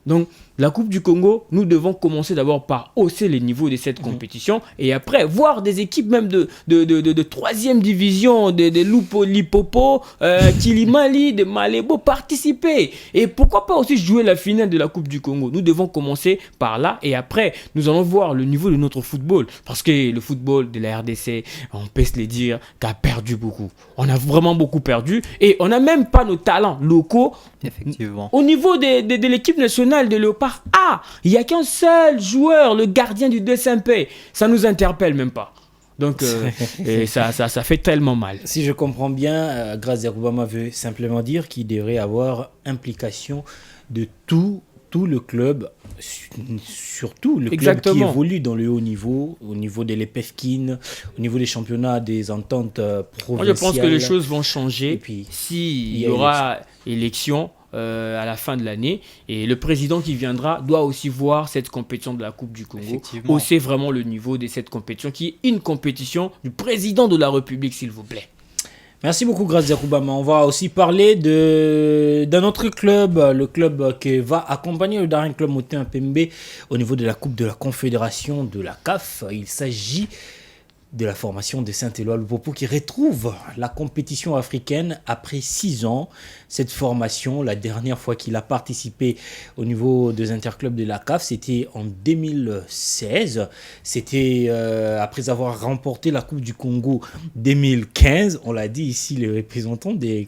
Donc, la Coupe du Congo, nous devons commencer d'abord par hausser les niveaux de cette compétition et après voir des équipes même de 3e division, de Lipopo, Kilimali, de Malebo participer. Et pourquoi pas aussi jouer la finale de la Coupe du Congo. Nous devons commencer par là et après, nous allons voir le niveau de notre football. Parce que le football de la RDC, on peut se le dire, qu'a perdu beaucoup. On a vraiment beaucoup perdu et on n'a même pas nos talents locaux. Effectivement. Au niveau de l'équipe nationale de Léopard A, il n'y a qu'un seul joueur, le gardien du DSMP. Ça ne nous interpelle même pas. Donc, et ça fait tellement mal. Si je comprends bien, Grazia Obama veut simplement dire qu'il devrait avoir implication de tout le club, surtout le club qui évolue dans le haut niveau, au niveau de l'EPFKIN, au niveau des championnats, des ententes provinciales. Moi, je pense que les choses vont changer s'il y aura élection à la fin de l'année. Et le président qui viendra doit aussi voir cette compétition de la Coupe du Congo. Hausser vraiment le niveau de cette compétition, qui est une compétition du président de la République, s'il vous plaît. Merci beaucoup, Grazia Koubama. On va aussi parler d'un autre club, le club qui va accompagner le Daring Club Motin Pembe au niveau de la Coupe de la Confédération de la CAF. Il s'agit de la formation de Saint-Éloi Lupopo qui retrouve la compétition africaine après 6 ans. Cette formation, la dernière fois qu'il a participé au niveau des interclubs de la CAF, c'était en 2016. C'était après avoir remporté la Coupe du Congo 2015. On l'a dit ici, les représentants de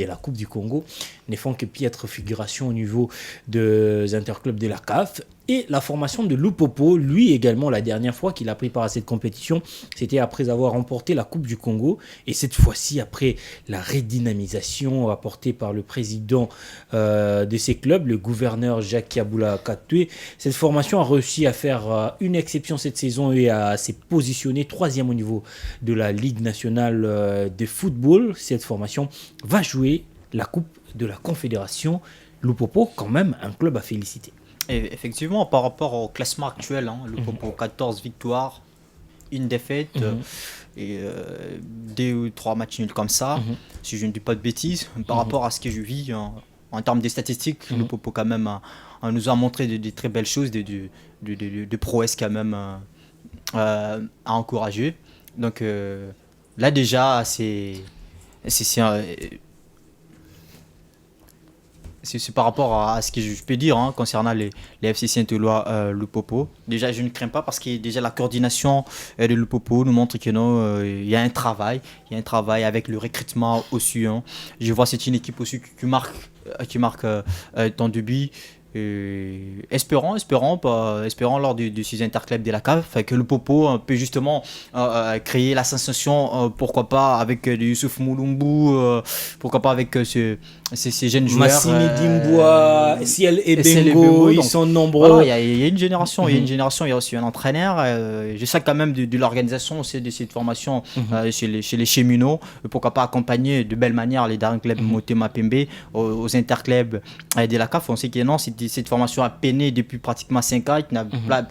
la Coupe du Congo ne font que piètre figuration au niveau des interclubs de la CAF. Et la formation de Lupopo, lui également, la dernière fois qu'il a pris part à cette compétition, c'était après avoir remporté la Coupe du Congo. Et cette fois-ci, après la redynamisation apportée par le président de ces clubs, le gouverneur Jacques Kiabula Katwe, cette formation a réussi à faire une exception cette saison et à s'est positionnée 3e au niveau de la Ligue nationale de football. Cette formation va jouer la Coupe de la Confédération. Lupopo, quand même, un club à féliciter. Et effectivement, par rapport au classement actuel, Lupopo 14 victoires, une défaite et 2 ou 3 matchs nuls comme ça, si je ne dis pas de bêtises. Par rapport à ce que je vis en termes de statistiques, Lupopo quand même nous a montré de très belles choses, de prouesses quand même à encourager. Donc là déjà, c'est par rapport à ce que je peux dire concernant les FC Saint-Éloi Lupopo. Déjà, je ne crains pas parce que déjà la coordination de Lupopo nous montre que non, il y a un travail. Il y a un travail avec le recrutement aussi. Je vois c'est une équipe aussi qui marque tant de buts. Espérons lors de ces interclubs de la CAF que Lupopo peut justement créer la sensation, pourquoi pas avec Youssouf Moulumbu, pourquoi pas avec ces jeunes joueurs. Massini Dimboua, Ciel et Bengo, ils sont nombreux. Voilà, il y a une génération, il y a aussi un entraîneur. Je sais quand même de l'organisation aussi de cette formation chez les cheminots. Pourquoi pas accompagner de belle manière les derniers clubs Motema Pembe aux interclubs de la CAF. On sait que non, cette formation a peiné depuis pratiquement 5 ans, qui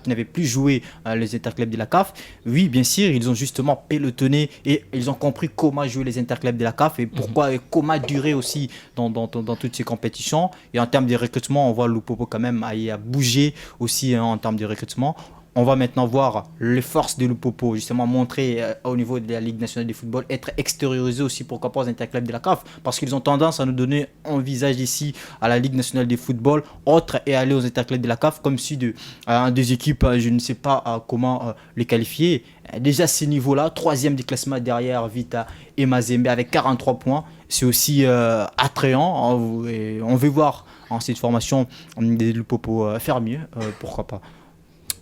n'avait plus joué les interclubs de la CAF. Oui, bien sûr, ils ont justement pelotonné et ils ont compris comment jouer les interclubs de la CAF et pourquoi et comment durer aussi dans toutes ces compétitions. Et en termes de recrutement, on voit Lupopo quand même à bouger aussi en termes de recrutement. On va maintenant voir les forces de Lupopo justement montrer au niveau de la Ligue nationale de football, être extériorisés aussi pourquoi pas aux interclubs de la CAF, parce qu'ils ont tendance à nous donner un visage ici à la Ligue nationale de football autre et aller aux interclubs de la CAF comme si des équipes, je ne sais pas comment les qualifier. Déjà à ce niveau-là, 3e du classement derrière Vita et Mazembe avec 43 points. C'est aussi attrayant. Et on veut voir en cette formation des Lupopo faire mieux, pourquoi pas.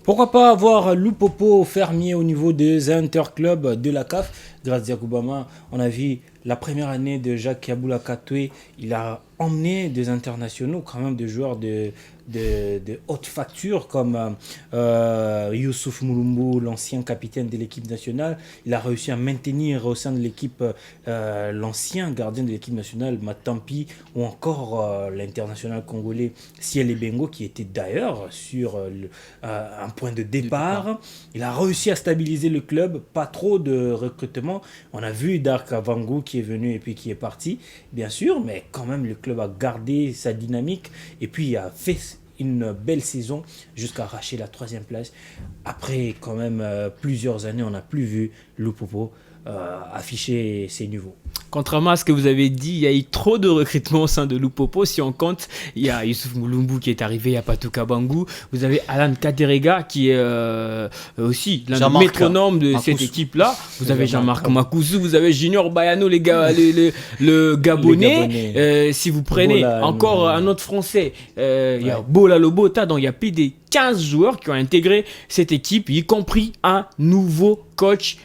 Pourquoi pas avoir Lupopo fermier au niveau des interclubs de la CAF. Grâce à Koubama, on a vu la première année de Jacques Kiabula Katwe, il a emmené des internationaux, quand même des joueurs de haute facture comme Youssouf Moulumbu, l'ancien capitaine de l'équipe nationale. Il a réussi à maintenir au sein de l'équipe l'ancien gardien de l'équipe nationale, Matampi, ou encore l'international congolais Ciel Bengo, qui était d'ailleurs sur un point de départ. Il a réussi à stabiliser le club, pas trop de recrutement. On a vu Dark Avangu qui est venu et puis qui est parti, bien sûr, mais quand même le club a gardé sa dynamique et puis a fait une belle saison jusqu'à arracher la 3e place. Après quand même plusieurs années, on n'a plus vu Lupopo afficher ses niveaux. Contrairement à ce que vous avez dit, il y a eu trop de recrutement au sein de Lupopo. Si on compte, il y a Youssouf Moulumbu qui est arrivé, il y a Patou Kabangu. Vous avez Alan Katerega qui est aussi l'un des métronomes de cette équipe-là. Vous avez Jean-Marc Makouzou, vous avez Junior Bayano, le Gabonais. Si vous prenez Bola, encore un autre Français, il y a Bola Lobota, donc il y a plus de 15 joueurs qui ont intégré cette équipe, y compris un nouveau coach,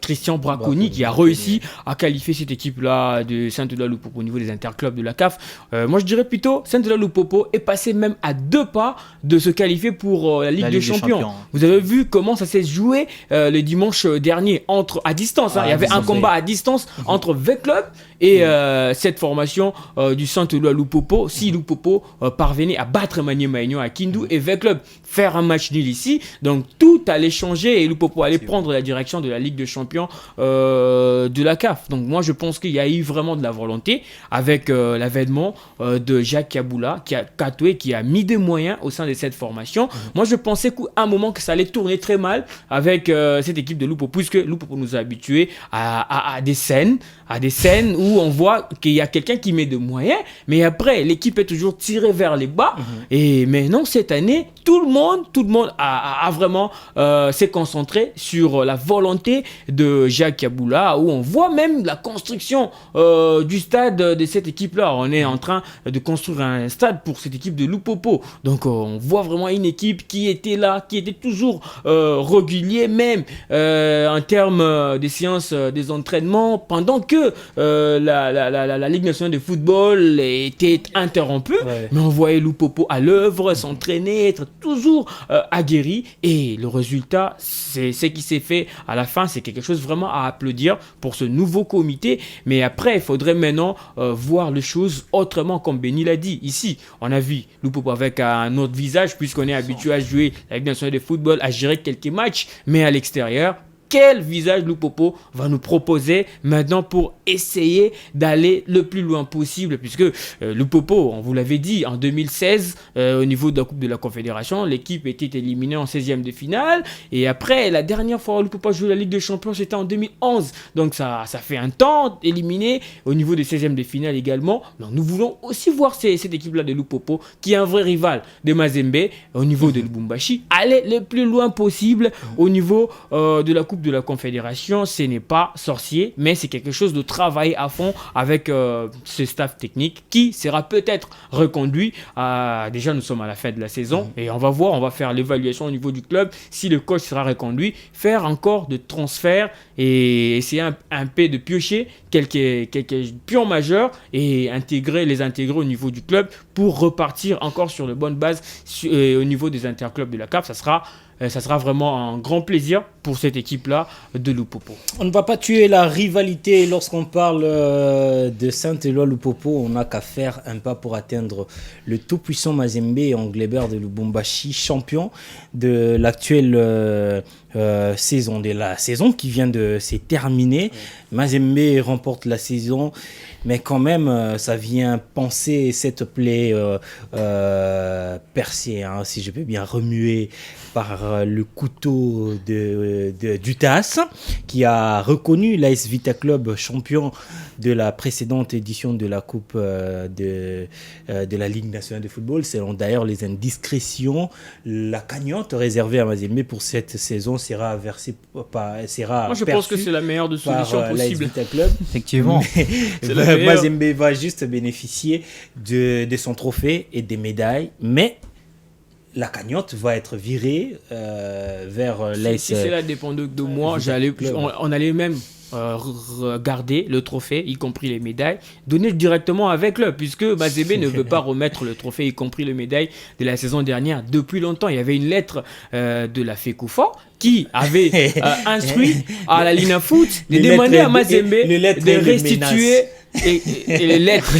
Christian Braconi, qui a réussi à qualifier cette équipe-là de Saint-Éloi Lupopo au niveau des interclubs de la CAF. Moi, je dirais plutôt Saint-Éloi Lupopo est passé même à 2 pas de se qualifier pour la Ligue des Champions. Vous avez vu comment ça s'est joué le dimanche dernier à distance. Il y avait un combat à distance entre V-Club et cette formation du Saint-Éloi Lupopo. Si Lupopo parvenait à battre Maniema à Kindu et V-Club faire un match nul ici, donc tout allait changer et Lupopo allait prendre la direction de la Ligue des Champions de la CAF. Donc moi je pense qu'il y a eu vraiment de la volonté avec l'avènement de Jacques Kiabula Katwe qui a mis des moyens au sein de cette formation. Moi je pensais qu'à un moment que ça allait tourner très mal avec cette équipe de Lupopo, puisque Lupopo nous a habitués à des scènes où on voit qu'il y a quelqu'un qui met des moyens, mais après l'équipe est toujours tirée vers les bas. Et maintenant cette année tout le monde a vraiment s'est concentré sur la volonté de Jacques Kiabula, où on voit même la construction construction du stade de cette équipe-là. On est en train de construire un stade pour cette équipe de Lupopo. Donc on voit vraiment une équipe qui était là, qui était toujours régulier, même en termes des séances des entraînements, pendant que la Ligue nationale de football était interrompue. Ouais. Mais on voyait Lupopo à l'œuvre, s'entraîner, être toujours aguerri. Et le résultat, c'est ce qui s'est fait à la fin. C'est quelque chose vraiment à applaudir pour ce nouveau comité. Mais après, il faudrait maintenant voir les choses autrement, comme Benny l'a dit. Ici, on a vu Lupopo avec un autre visage, puisqu'on est habitué à jouer la Ligue nationale de football, à gérer quelques matchs, mais à l'extérieur. Quel visage Lupopo va nous proposer maintenant pour essayer d'aller le plus loin possible, puisque Lupopo, on vous l'avait dit, en 2016, au niveau de la Coupe de la Confédération, l'équipe était éliminée en 16e de finale, et après, la dernière fois où Lupopo a joué la Ligue des Champions, c'était en 2011, donc ça fait un temps éliminé au niveau des 16e de finale également. Donc nous voulons aussi voir cette équipe-là de Lupopo, qui est un vrai rival de Mazembe, au niveau de Lubumbashi, aller le plus loin possible au niveau de la Coupe de la Confédération. Ce n'est pas sorcier, mais c'est quelque chose de travailler à fond avec ce staff technique qui sera peut-être reconduit. Déjà, nous sommes à la fin de la saison et on va voir, on va faire l'évaluation au niveau du club. Si le coach sera reconduit, faire encore de transferts et essayer un peu de piocher quelques pions majeurs et les intégrer au niveau du club pour repartir encore sur de bonnes bases au niveau des interclubs de la CAF. Ça sera vraiment un grand plaisir pour cette équipe-là de Lupopo. On ne va pas tuer la rivalité lorsqu'on parle de Saint-Éloi Lupopo. On n'a qu'à faire un pas pour atteindre le tout-puissant Mazembe et Anglebert de Lubumbashi, champion de l'actuelle saison, de la saison qui vient de se terminer. Mazembe remporte la saison, mais quand même, ça vient penser cette plaie percée, si je peux bien remuer par le couteau du TAS, qui a reconnu l'AS Vita Club champion de la précédente édition de la Coupe de la Ligue nationale de football. Selon d'ailleurs les indiscrétions, la cagnotte réservée à Mazembe pour cette saison sera versée Moi, je pense que c'est la meilleure de solution possible. Vita Club. Effectivement. Mazembe va juste bénéficier de son trophée et des médailles, mais la cagnotte va être virée vers l'AS. Si cela dépend de moi, on allait même garder le trophée, y compris les médailles, donner directement avec le, puisque Mazembe ne veut pas remettre le trophée, y compris les médailles de la saison dernière. Depuis longtemps, il y avait une lettre de la FECOFA qui avait instruit à la Lina Foot de demander à Mazembe de restituer et les lettres.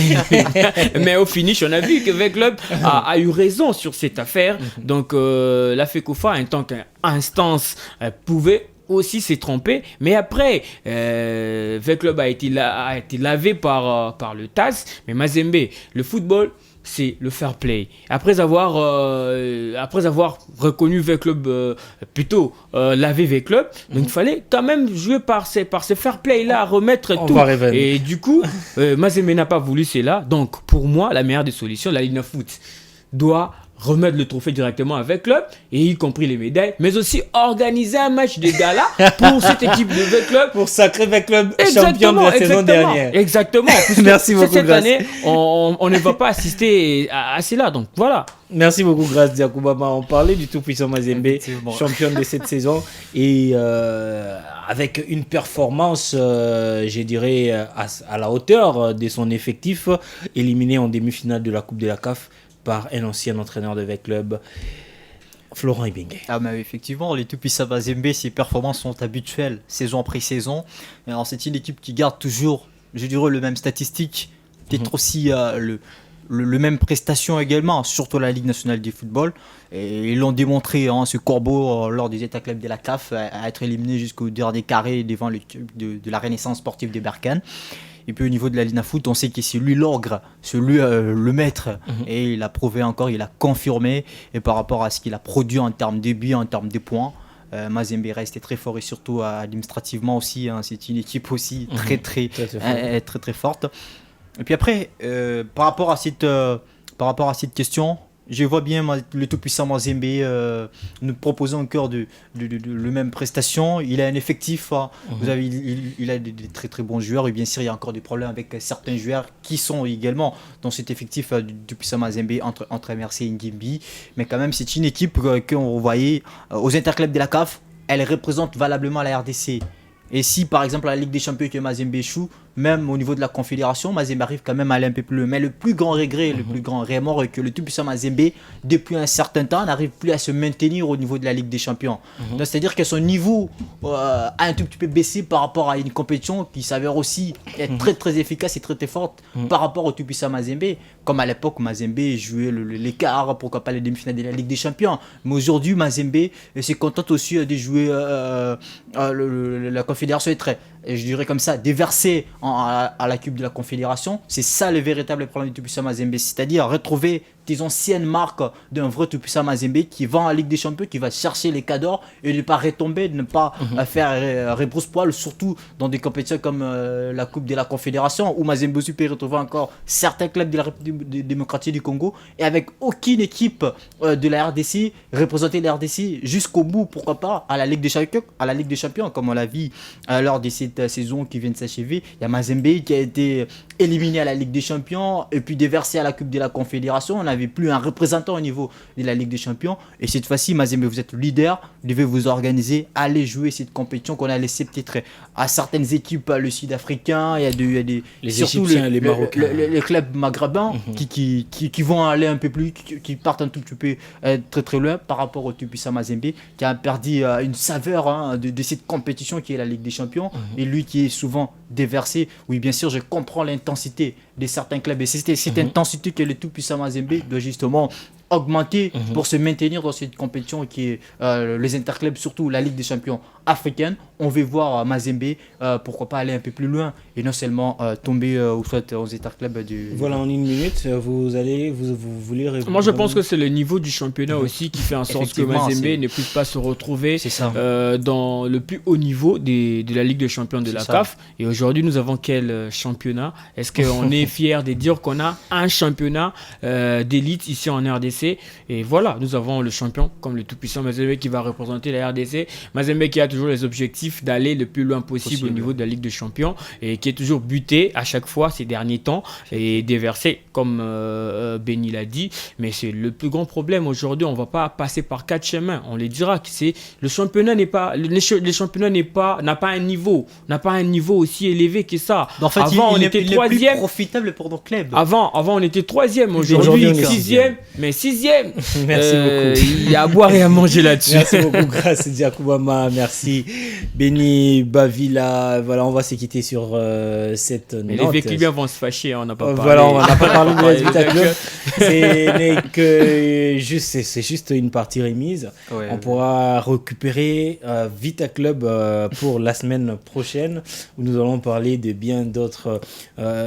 Mais au finish, on a vu que le club a eu raison sur cette affaire. Donc la FECOFA, en tant qu'instance, pouvait aussi s'est trompé, mais après V-Club a été lavé par le TAS, mais Mazembe, le football, c'est le fair play. Après avoir reconnu V-Club, plutôt lavé V-Club, donc il fallait quand même jouer par ces fair play là, remettre tout. Et du coup, Mazembe n'a pas voulu cela. Donc pour moi, la meilleure des solutions, la Ligue Foot doit remettre le trophée directement avec le club, et y compris les médailles, mais aussi organiser un match de gala pour cette équipe de V-Club. Pour sacrer V-Club champion de la saison dernière. Exactement. Merci beaucoup, cette année, on ne va pas assister à cela. Donc voilà. Merci beaucoup, Grace Diakoubama. On parlait du tout-puissant Mazembe, champion de cette saison, et avec une performance, je dirais, à la hauteur de son effectif, éliminé en demi-finale de la Coupe de la CAF par un ancien entraîneur de V-Club, Florent Ibenge. Ah mais effectivement, les tout-puissants Mazembe, ses performances sont habituelles, saison après saison. Alors c'est une équipe qui garde toujours, je dirais, le même statistique, peut-être aussi le même prestation également, surtout la Ligue nationale du football. Et ils l'ont démontré, ce corbeau, lors des états clubs de la CAF, à être éliminé jusqu'au dernier carré devant le de la Renaissance sportive de Berkane. Et puis au niveau de la Lina Foot, on sait que c'est lui l'ogre, c'est lui le maître. Et il a prouvé encore, il a confirmé. Et par rapport à ce qu'il a produit en termes de buts, en termes de points, Mazembe reste très fort, et surtout administrativement aussi. C'est une équipe aussi très forte. Et puis après, par rapport à cette question, Je vois bien le tout-puissant Mazembe nous proposer encore le même prestation. Il a un effectif, vous avez, il a des très très bons joueurs. Et bien sûr, il y a encore des problèmes avec certains joueurs qui sont également dans cet effectif du tout-puissant Mazembe entre MRC et Ngimbi. Mais quand même, c'est une équipe qu'on voyait aux interclubs de la CAF. Elle représente valablement la RDC. Et si par exemple la Ligue des Champions que Mazembe échoue, même au niveau de la Confédération, Mazembe arrive quand même à aller un peu plus loin. Mais le plus grand regret, le plus grand remords est que le tout-puissant Mazembe, depuis un certain temps, n'arrive plus à se maintenir au niveau de la Ligue des Champions. Donc c'est-à-dire que son niveau a un tout petit peu baissé par rapport à une compétition qui s'avère aussi être très très efficace et très très forte par rapport au tout-puissant Mazembe. Comme à l'époque, Mazembe jouait l'écart, pourquoi pas les demi-finales de la Ligue des Champions. Mais aujourd'hui, Mazembe se contente aussi de jouer la Confédération est très, je dirais comme ça, déversé à la Coupe de la Confédération. C'est ça le véritable problème du tout-puissant Mazembe, c'est-à-dire retrouver des anciennes marques d'un vrai tout-puissant Mazembe qui va en Ligue des Champions, qui va chercher les cadors et de ne pas retomber, de ne pas faire rebrousse-poil, surtout dans des compétitions comme la Coupe de la Confédération où Mazembe aussi peut retrouver encore certains clubs de la République démocratique du Congo et avec aucune équipe de la RDC représenter la RDC jusqu'au bout, pourquoi pas à la Ligue des Champions, comme on l'a vu lors de cette saison qui vient de s'achever. Il y a Mazembe qui a été éliminé à la Ligue des Champions et puis déversé à la Coupe de la Confédération. On n'avait plus un représentant au niveau de la Ligue des Champions. Et cette fois-ci, Mazembe, vous êtes le leader, vous devez vous organiser, aller jouer cette compétition qu'on a laissé peut-être à certaines équipes, le Sud-Africain, il y a des Les surtout Égyptiens et les Marocains. les clubs maghrébins qui vont aller un peu plus, qui partent un tout petit peu très très loin par rapport au tout-puissant Mazembe, qui a perdu une saveur de cette compétition qui est la Ligue des Champions. Et lui qui est souvent déversé. Oui, bien sûr, je comprends l'intensité de certains clubs. Et c'est cette intensité que le tout-puissant Mazembe doit justement augmenter pour se maintenir dans cette compétition qui est les interclubs, surtout la Ligue des Champions africaine. On veut voir Mazembe, pourquoi pas aller un peu plus loin et non seulement tomber ou soit aux interclubs du... Voilà, en une minute, vous voulez répondre. Moi, je pense que c'est le niveau du championnat aussi qui fait en sorte que Mazembe ne puisse pas se retrouver dans le plus haut niveau de la Ligue des Champions de la CAF. Et aujourd'hui, nous avons quel championnat? Est-ce qu'on est fier de dire qu'on a un championnat d'élite ici en RDC? Et voilà, nous avons le champion comme le tout-puissant Mazembe qui va représenter la RDC. Mazembe qui a toujours les objectifs d'aller le plus loin possible au niveau de la Ligue des Champions et qui est toujours buté à chaque fois ces derniers temps et déversé comme Benny l'a dit. Mais c'est le plus grand problème aujourd'hui. On ne va pas passer par quatre chemins. On les dira que c'est le championnat n'a pas un niveau aussi élevé que ça. En fait, avant on était troisième, profitable pour nos clubs. Avant on était troisième. Aujourd'hui on est sixième. Mais sixième. Merci beaucoup. Il y a à boire et à manger là-dessus. Merci beaucoup, grâce Diakoubama. Merci Benny Bavila. Voilà, on va se quitter sur cette note. Mais les Vécubiens vont se fâcher, on n'a pas parlé. Voilà, on n'a pas parlé de l'AS Vita Club. C'est juste une partie remise. Ouais, on pourra récupérer Vita Club pour la semaine prochaine où nous allons parler de bien d'autres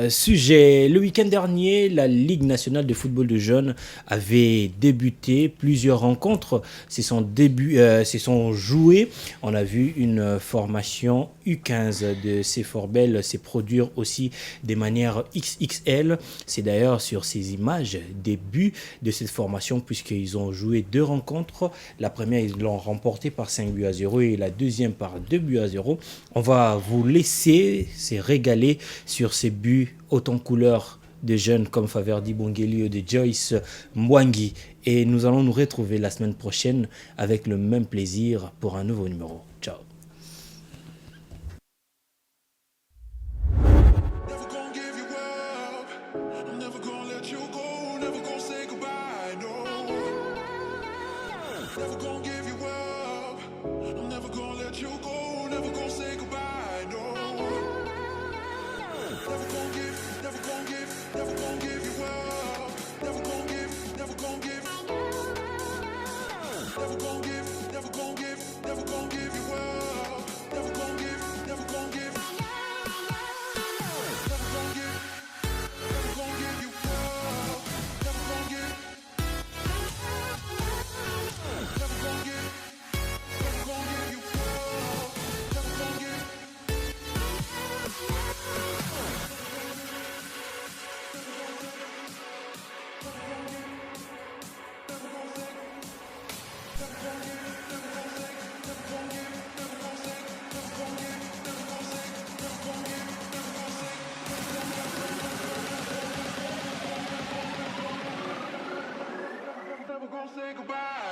sujets. Le week-end dernier, la Ligue nationale de football de jeunes avait débuté. Plusieurs rencontres se sont jouées. On a vu une formation U15 de ces Forbelles se produire aussi de manière XXL. C'est d'ailleurs sur ces images des buts de cette formation puisqu'ils ont joué 2 rencontres. La première, ils l'ont remportée par 5-0 et la deuxième par 2-0. On va vous laisser se régaler sur ces buts autant couleurs de jeunes comme Faverdi Bongeli ou de Joyce Mwangi. Et nous allons nous retrouver la semaine prochaine avec le même plaisir pour un nouveau numéro. Ciao. say goodbye.